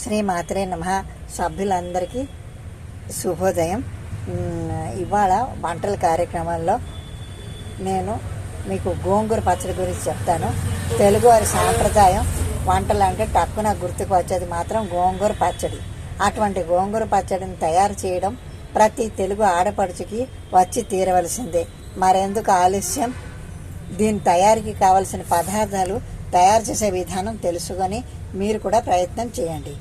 శ్రీ మాత్రే నమః. సభ్యులందరికీ శుభోదయం. ఇవాళ వంటల కార్యక్రమంలో నేను మీకు గోంగూర పచ్చడి గురించి చెప్తాను. తెలుగువారి సాంప్రదాయం వంటలు అంటే టక్కున గుర్తుకు వచ్చేది మాత్రం గోంగూర పచ్చడి. అటువంటి గోంగూర పచ్చడిని తయారు చేయడం ప్రతి తెలుగు ఆడపడుచుకి వచ్చి తీరవలసిందే. మరెందుకు ఆలస్యం? దీని తయారీకి కావలసిన పదార్థాలు, తయారు చేసే విధానం తెలుసుకొని మీరు కూడా ప్రయత్నం చేయండి.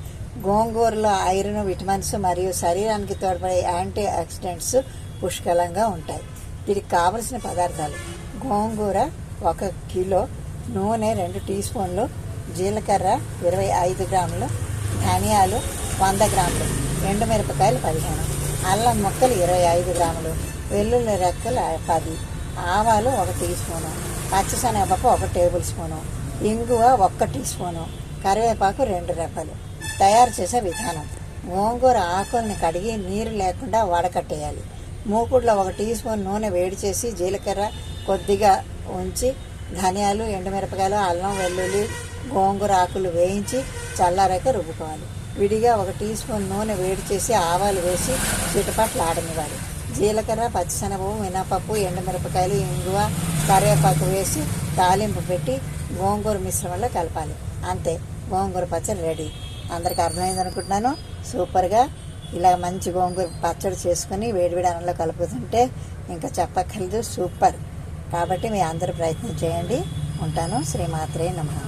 గోంగూరలో ఐరన్, విటమిన్స్ మరియు శరీరానికి తోడ్పడే యాంటీ ఆక్సిడెంట్స్ పుష్కలంగా ఉంటాయి. దీనికి కావలసిన పదార్థాలు: గోంగూర 1 కిలో, నూనె 2 టీ స్పూన్లు, జీలకర్ర 25 గ్రాములు, ధనియాలు 100 గ్రాములు, ఎండుమిరపకాయలు 15, అల్లం ముక్కలు 25 గ్రాములు, వెల్లుల్లి రెక్కలు 10, ఆవాలు 1 టీ స్పూను, పచ్చిశనగపప్పు 1 టేబుల్ స్పూను, ఇంగువ 1 టీ స్పూను, కరివేపాకు 2 రెబ్బలు. తయారు చేసే విధానం: గోంగూర ఆకుల్ని కడిగి నీరు లేకుండా వడకట్టేయాలి. మూకుడులో 1 టీ స్పూన్ నూనె వేడి చేసి జీలకర్ర కొద్దిగా ఉంచి ధనియాలు, ఎండుమిరపకాయలు, అల్లం, వెల్లుల్లి, గోంగూర ఆకులు వేయించి చల్లారాక రుబ్బుకోవాలి. విడిగా 1 టీ స్పూన్ నూనె వేడి చేసి ఆవాలు వేసి చిటపట్లాడనివ్వాలి. జీలకర్ర, పచ్చిశనగపప్పు, మినపప్పు, ఎండుమిరపకాయలు, ఇంగువ, కరివేపాకు వేసి తాలింపు పెట్టి గోంగూర మిశ్రమంలో కలపాలి. అంతే, గోంగూర పచ్చడి రెడీ. అందరికి అర్థమైంది అనుకుంటున్నాను. సూపర్గా ఇలా మంచి గోంగూర పచ్చడి చేసుకుని వేడివేడి అన్నంలో కలుపుతుంటే ఇంకా చెప్పక్కర్లేదు, సూపర్. కాబట్టి మీ అందరూ ప్రయత్నం చేయండి. ఉంటాను. శ్రీమాత్రే నమః.